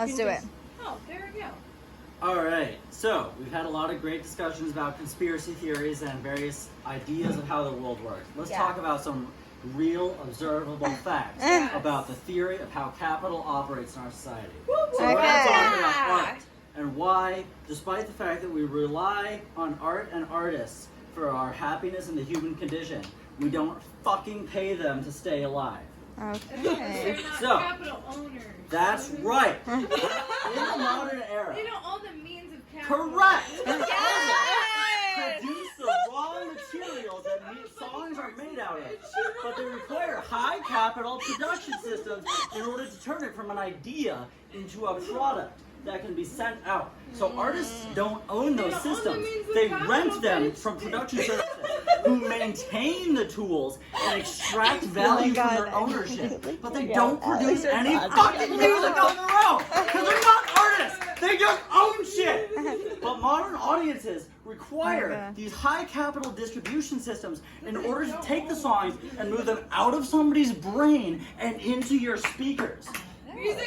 Let's do it. Oh, there we go. All right, so we've had a lot of great discussions about conspiracy theories and various ideas of how the world works. Let's talk about some real observable facts about the theory of how capital operates in our society. So we're going to talk about art and why, despite the fact that we rely on art and artists for our happiness in the human condition, we don't fucking pay them to stay alive. Okay. They're not capital owners. That's right. In the modern era. They don't own the means of capital. Correct. Yes! Produce the raw materials that songs are made out of, but they require high capital production systems in order to turn it from an idea into a product that can be sent out. So artists don't own those systems. They rent them from production services who maintain the tools and extract value from their ownership. But they don't produce any fucking music on their own because they're not artists. They just own shit. But modern audiences require these high capital distribution systems in order to take the songs and move them out of somebody's brain and into your speakers.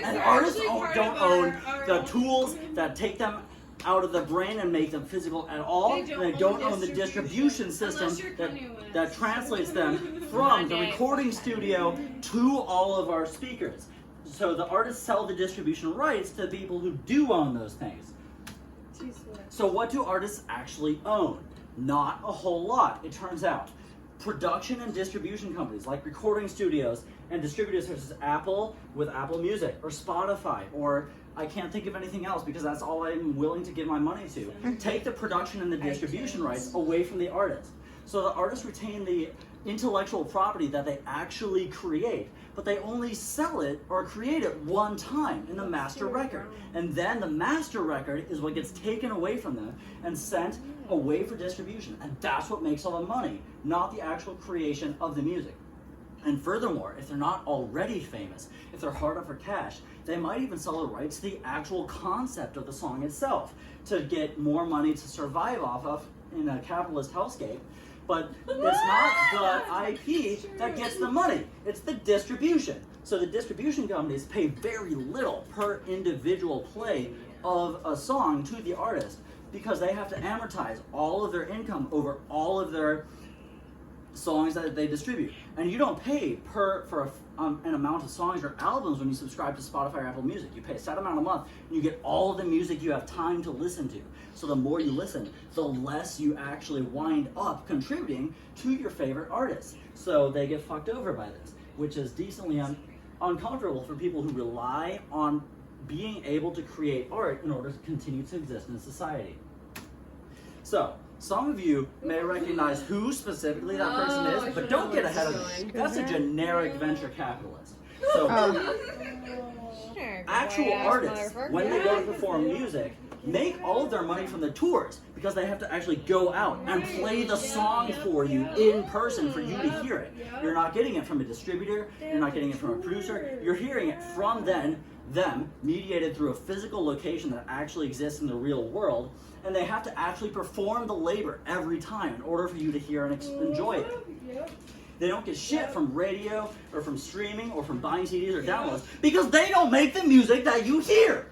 And artists don't own the tools that take them out of the brain and make them physical at all. And they don't own the distribution system that translates them from the recording studio to all of our speakers. So the artists sell the distribution rights to people who do own those things. So what do artists actually own? Not a whole lot, it turns out. Production and distribution companies like recording studios and distributors such as Apple with Apple Music or Spotify, or I can't think of anything else because that's all I'm willing to give my money to. Take the production and the distribution rights away from the artist. So the artists retain the intellectual property that they actually create, but they only sell it or create it one time in the master record. And then the master record is what gets taken away from them and sent away for distribution. And that's what makes all the money, not the actual creation of the music. And furthermore, if they're not already famous, if they're hard up for cash, they might even sell the rights to the actual concept of the song itself to get more money to survive off of in a capitalist hellscape. But it's not the IP that gets the money, it's the distribution. So the distribution companies pay very little per individual play of a song to the artist because they have to amortize all of their income over all of their songs that they distribute. And you don't pay for an amount of songs or albums when you subscribe to Spotify or Apple Music. You pay a set amount a month and you get all of the music you have time to listen to. So the more you listen, the less you actually wind up contributing to your favorite artists. So they get fucked over by this, which is decently uncomfortable for people who rely on being able to create art in order to continue to exist in society. So, some of you may recognize who specifically that person is, but don't get ahead of me. That's a generic venture capitalist. So, actual artists, when they go to perform music, make all of their money from the tours because they have to actually go out and play the song for you in person for you to hear it. You're not getting it from a distributor, you're not getting it from a producer, you're hearing it from them mediated through a physical location that actually exists in the real world, and they have to actually perform the labor every time in order for you to hear and enjoy it. They don't get shit from radio or from streaming or from buying CDs or downloads because they don't make the music that you hear.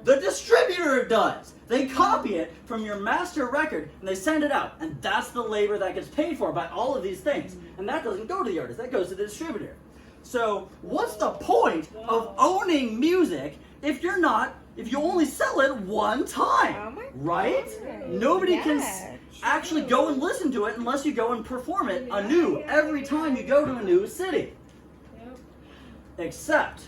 The distributor does. They copy it from your master record and they send it out, and that's the labor that gets paid for by all of these things. And that doesn't go to the artist, that goes to the distributor. So what's the point of owning music if you only sell it one time, right? Nobody can actually go and listen to it unless you go and perform it anew every time you go to a new city. Except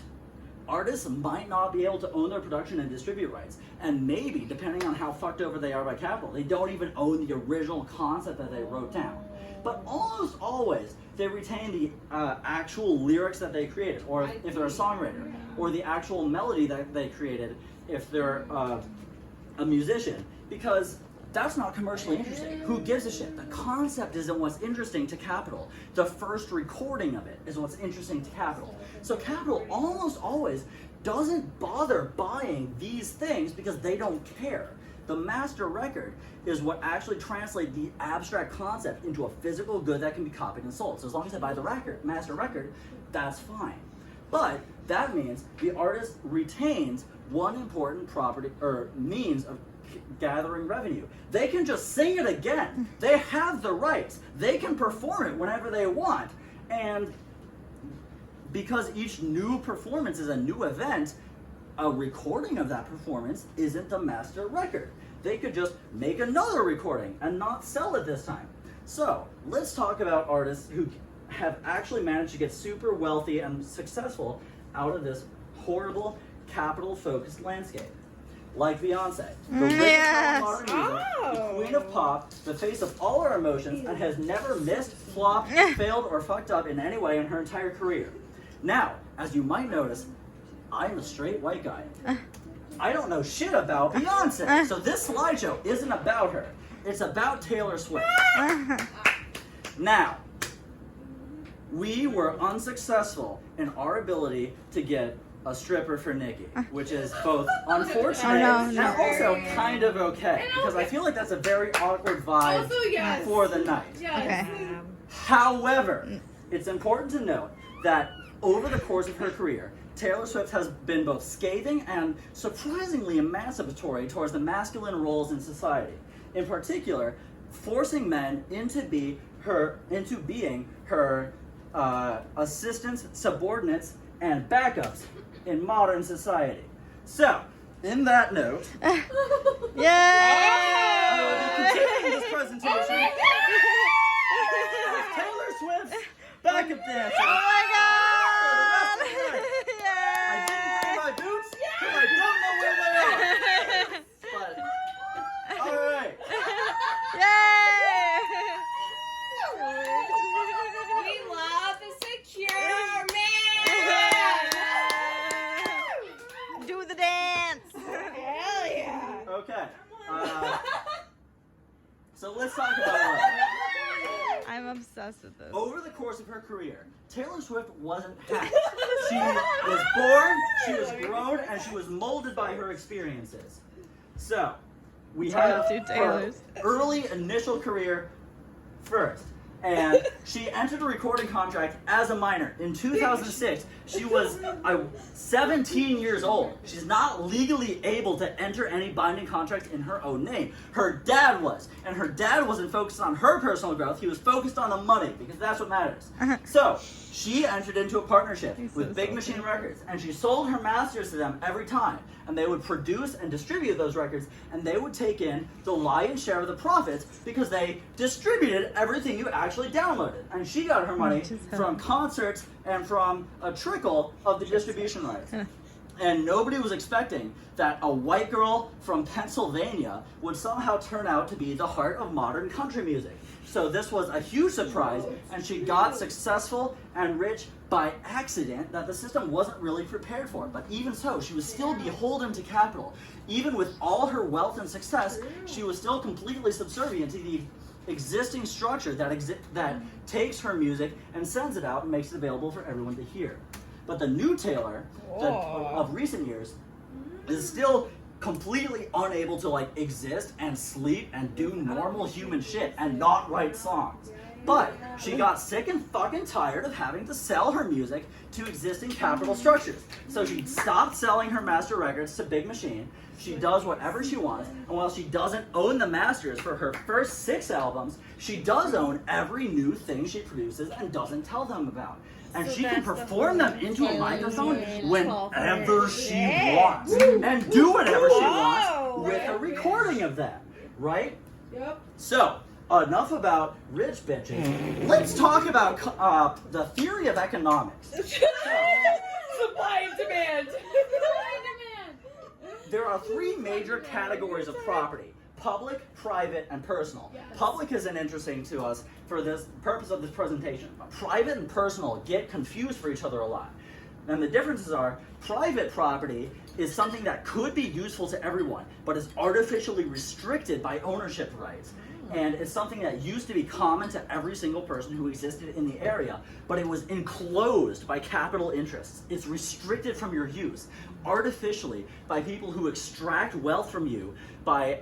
artists might not be able to own their production and distribute rights, and maybe, depending on how fucked over they are by capital, they don't even own the original concept that they wrote down. But almost always, they retain the actual lyrics that they created, or if they're a songwriter, or the actual melody that they created if they're a musician, because that's not commercially interesting. Who gives a shit? The concept isn't what's interesting to capital. The first recording of it is what's interesting to capital. So capital almost always doesn't bother buying these things because they don't care. The master record is what actually translates the abstract concept into a physical good that can be copied and sold. So as long as I buy the master record, that's fine. But that means the artist retains one important property or means of gathering revenue. They can just sing it again. They have the rights. They can perform it whenever they want. And because each new performance is a new event, a recording of that performance isn't the master record. They could just make another recording and not sell it this time. So let's talk about artists who have actually managed to get super wealthy and successful out of this horrible capital-focused landscape. Like Beyonce, the richest of modern music, the queen of pop, the face of all our emotions, and has never missed, flopped, failed, or fucked up in any way in her entire career. Now, as you might notice, I'm a straight white guy. I don't know shit about Beyonce, so this slideshow isn't about her. It's about Taylor Swift. Now, we were unsuccessful in our ability to get a stripper for Nikki, which is both unfortunate and also kind of okay, because I feel like that's a very awkward vibe for the night. Okay. However, it's important to note that over the course of her career, Taylor Swift has been both scathing and surprisingly emancipatory towards the masculine roles in society. In particular, forcing men into being her assistants, subordinates, and backups in modern society. So, in that note, I will be continuing this presentation of Taylor Swift's backup dancer. Oh my God! I didn't bring my boots because I don't know where they are. But, all right. Yay! We love the secure man. Do the dance. Hell yeah. Okay. So let's talk about what. I'm obsessed with this. Over the course of her career, Taylor Swift wasn't happy. She was born, she was grown, and she was molded by her experiences. So, we have her early initial career first. And she entered a recording contract as a minor. In 2006, she was 17 years old. She's not legally able to enter any binding contract in her own name. Her dad was. And her dad wasn't focused on her personal growth. He was focused on the money, because that's what matters. So, she entered into a partnership with Big Machine Records. And she sold her masters to them every time. And they would produce and distribute those records, and they would take in the lion's share of the profits because they distributed everything you actually downloaded. And she got her money from concerts and from a trickle of the distribution rights. And nobody was expecting that a white girl from Pennsylvania would somehow turn out to be the heart of modern country music. So this was a huge surprise, and she got successful and rich by accident that the system wasn't really prepared for. But even so, she was still beholden to capital. Even with all her wealth and success, she was still completely subservient to the existing structure that takes her music and sends it out and makes it available for everyone to hear. But the new Taylor of recent years is still completely unable to exist and sleep and do normal human shit and not write songs. But she got sick and fucking tired of having to sell her music to existing capital structures. So she stopped selling her master records to Big Machine. She does whatever she wants, and while she doesn't own the masters for her first 6 albums, she does own every new thing she produces and doesn't tell them about. And she can perform them into a microphone whenever she wants. And do whatever she wants with a recording of them. Right? Yep. So, enough about rich bitches. Let's talk about the theory of economics. Supply and demand. There are 3 major categories of property: public, private, and personal. Public isn't interesting to us for this purpose of this presentation. But private and personal get confused for each other a lot. And the differences are, private property is something that could be useful to everyone, but is artificially restricted by ownership rights. And it's something that used to be common to every single person who existed in the area, but it was enclosed by capital interests. It's restricted from your use artificially by people who extract wealth from you by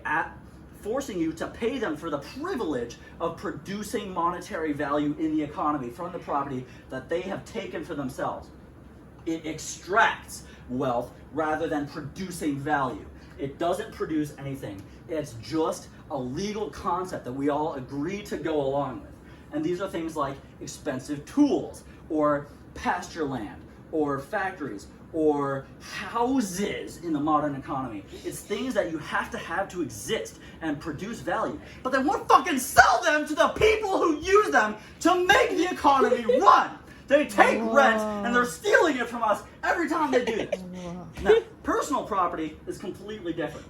forcing you to pay them for the privilege of producing monetary value in the economy from the property that they have taken for themselves. It extracts wealth rather than producing value. It doesn't produce anything. It's just a legal concept that we all agree to go along with. And these are things like expensive tools, or pasture land, or factories, or houses in the modern economy. It's things that you have to exist and produce value. But they won't fucking sell them to the people who use them to make the economy run. They take rent and they're stealing it from us every time they do this. Now, personal property is completely different.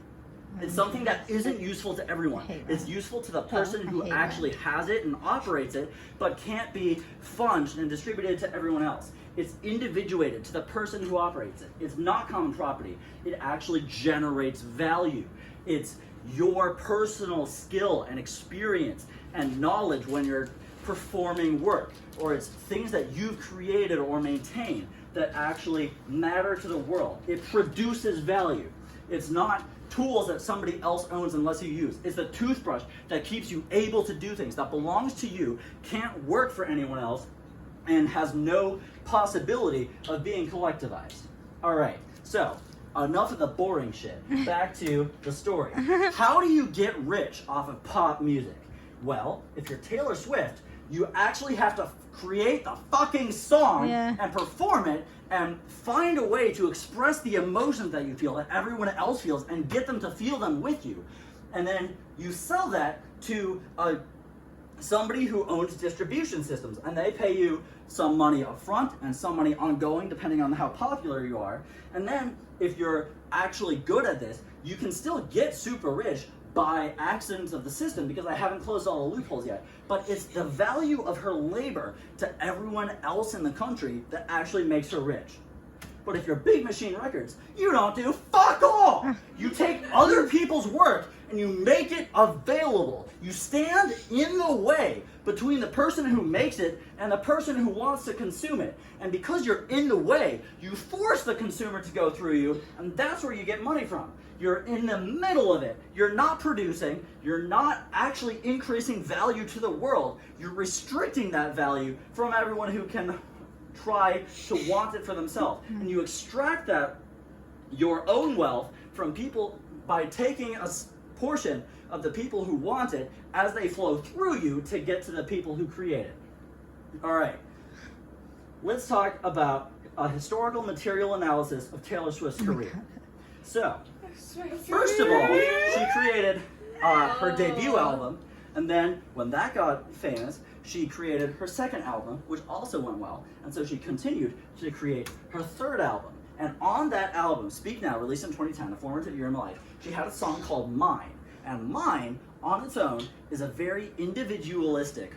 It's something that isn't useful to everyone. It's useful to the person who actually has it and operates it, but can't be funged and distributed to everyone else. It's individuated to the person who operates it. It's not common property. It actually generates value. It's your personal skill and experience and knowledge when you're performing work, or it's things that you've created or maintained that actually matter to the world. It produces value. It's not tools that somebody else owns unless you use. It's the toothbrush that keeps you able to do things that belongs to you, can't work for anyone else, and has no possibility of being collectivized. All right, so enough of the boring shit. Back to the story. How do you get rich off of pop music? Well, if you're Taylor Swift, you actually have to create the fucking song and perform it and find a way to express the emotions that you feel, that everyone else feels, and get them to feel them with you. And then you sell that to somebody who owns distribution systems, and they pay you some money up front and some money ongoing depending on how popular you are. And then if you're actually good at this, you can still get super rich by accidents of the system, because I haven't closed all the loopholes yet. But it's the value of her labor to everyone else in the country that actually makes her rich. But if you're Big Machine Records, you don't do fuck all. You take other people's work and you make it available. You stand in the way between the person who makes it and the person who wants to consume it. And because you're in the way, you force the consumer to go through you, and that's where you get money from. You're in the middle of it. You're not producing. You're not actually increasing value to the world. You're restricting that value from everyone who can try to want it for themselves. And you extract that, your own wealth, from people by taking a portion of the people who want it as they flow through you to get to the people who create it. All right. Let's talk about a historical material analysis of Taylor Swift's career. So, first of all, she created her debut album, and then when that got famous, she created her second album, which also went well, and so she continued to create her third album. And on that album, Speak Now, released in 2010, a formative year in my life, she had a song called Mine. And Mine, on its own, is a very individualistic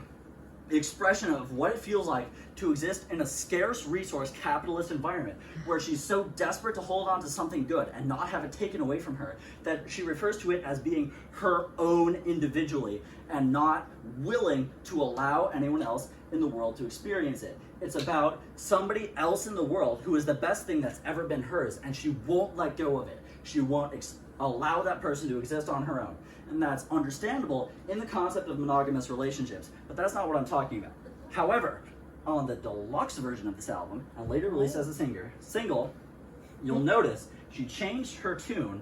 expression of what it feels like to exist in a scarce resource capitalist environment, where she's so desperate to hold on to something good and not have it taken away from her that she refers to it as being her own individually and not willing to allow anyone else in the world to experience it. It's about somebody else in the world who is the best thing that's ever been hers, and she won't let go of it. She won't allow that person to exist on her own. And that's understandable in the concept of monogamous relationships, but that's not what I'm talking about. However, on the deluxe version of this album, and later released as a single, you'll notice she changed her tune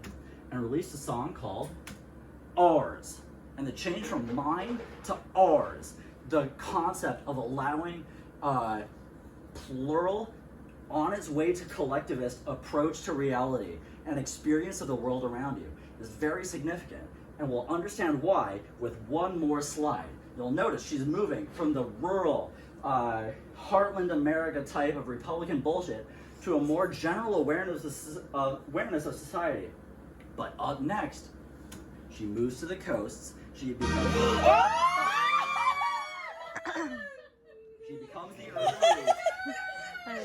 and released a song called Ours. And the change from mine to ours, the concept of allowing plural, on its way to collectivist approach to reality and experience of the world around you is very significant. And we'll understand why with one more slide. You'll notice she's moving from the rural, heartland America type of Republican bullshit to a more general awareness of society. But up next, she moves to the coasts. She becomes the urban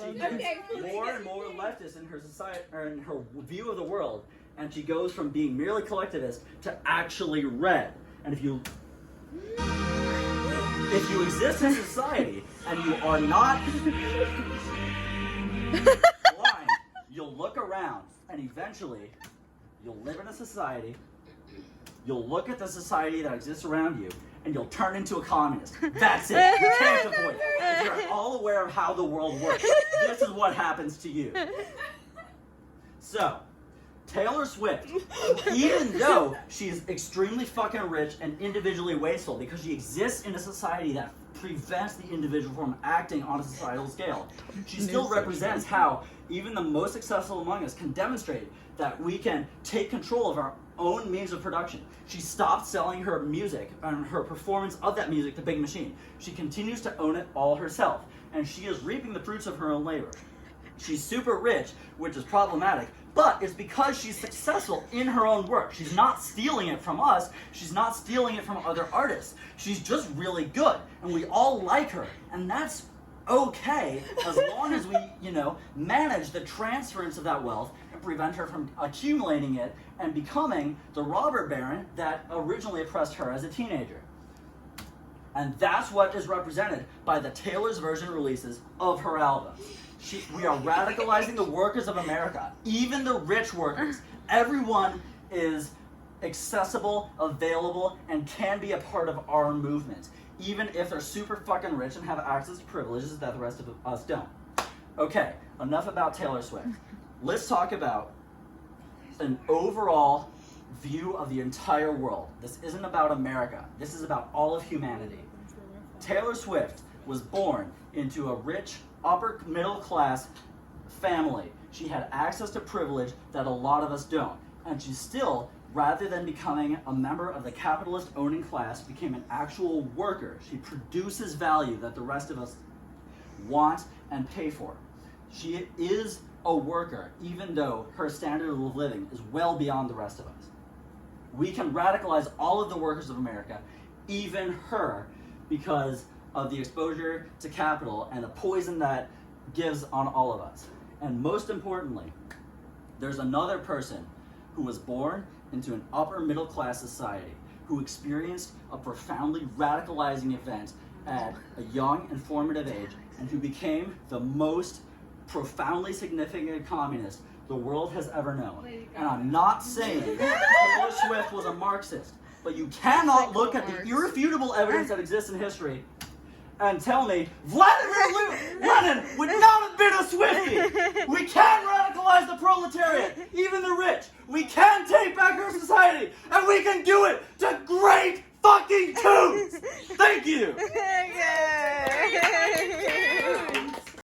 she gets more and more leftist in her society, or in her view of the world, and she goes from being merely collectivist to actually red. And if you exist in society and you are not blind, you'll look around and eventually you'll live in a society, you'll look at the society that exists around you, and you'll turn into a communist. That's it. You can't avoid it. If you're all aware of how the world works, this is what happens to you. So, Taylor Swift, even though she's extremely fucking rich and individually wasteful because she exists in a society that prevents the individual from acting on a societal scale, she still represents how even the most successful among us can demonstrate that we can take control of our own means of production. She stopped selling her music and her performance of that music to Big Machine. She continues to own it all herself, and she is reaping the fruits of her own labor. She's super rich, which is problematic, but it's because she's successful in her own work. She's not stealing it from us. She's not stealing it from other artists. She's just really good, and we all like her, and that's okay as long as we, manage the transference of that wealth and prevent her from accumulating it and becoming the robber baron that originally oppressed her as a teenager. And that's what is represented by the Taylor's version releases of her album. We are radicalizing the workers of America, even the rich workers. Everyone is accessible, available, and can be a part of our movement, even if they're super fucking rich and have access to privileges that the rest of us don't. Okay, enough about Taylor Swift. Let's talk about an overall view of the entire world. This isn't about America. This is about all of humanity. Taylor Swift was born into a rich, upper middle class family. She had access to privilege that a lot of us don't. And she still, rather than becoming a member of the capitalist owning class, became an actual worker. She produces value that the rest of us want and pay for. She is a worker, even though her standard of living is well beyond the rest of us. We can radicalize all of the workers of America, even her, because of the exposure to capital and the poison that gives on all of us. And most importantly, there's another person who was born into an upper middle class society, who experienced a profoundly radicalizing event at a young and formative age, and who became the most profoundly significant communist the world has ever known. And I'm not saying Taylor Swift was a Marxist, but you cannot look at the irrefutable evidence that exists in history and tell me Vladimir Lenin would not have been a Swiftie. We can radicalize the proletariat, even the rich. We can take back our society, and we can do it to great fucking tunes. Thank you.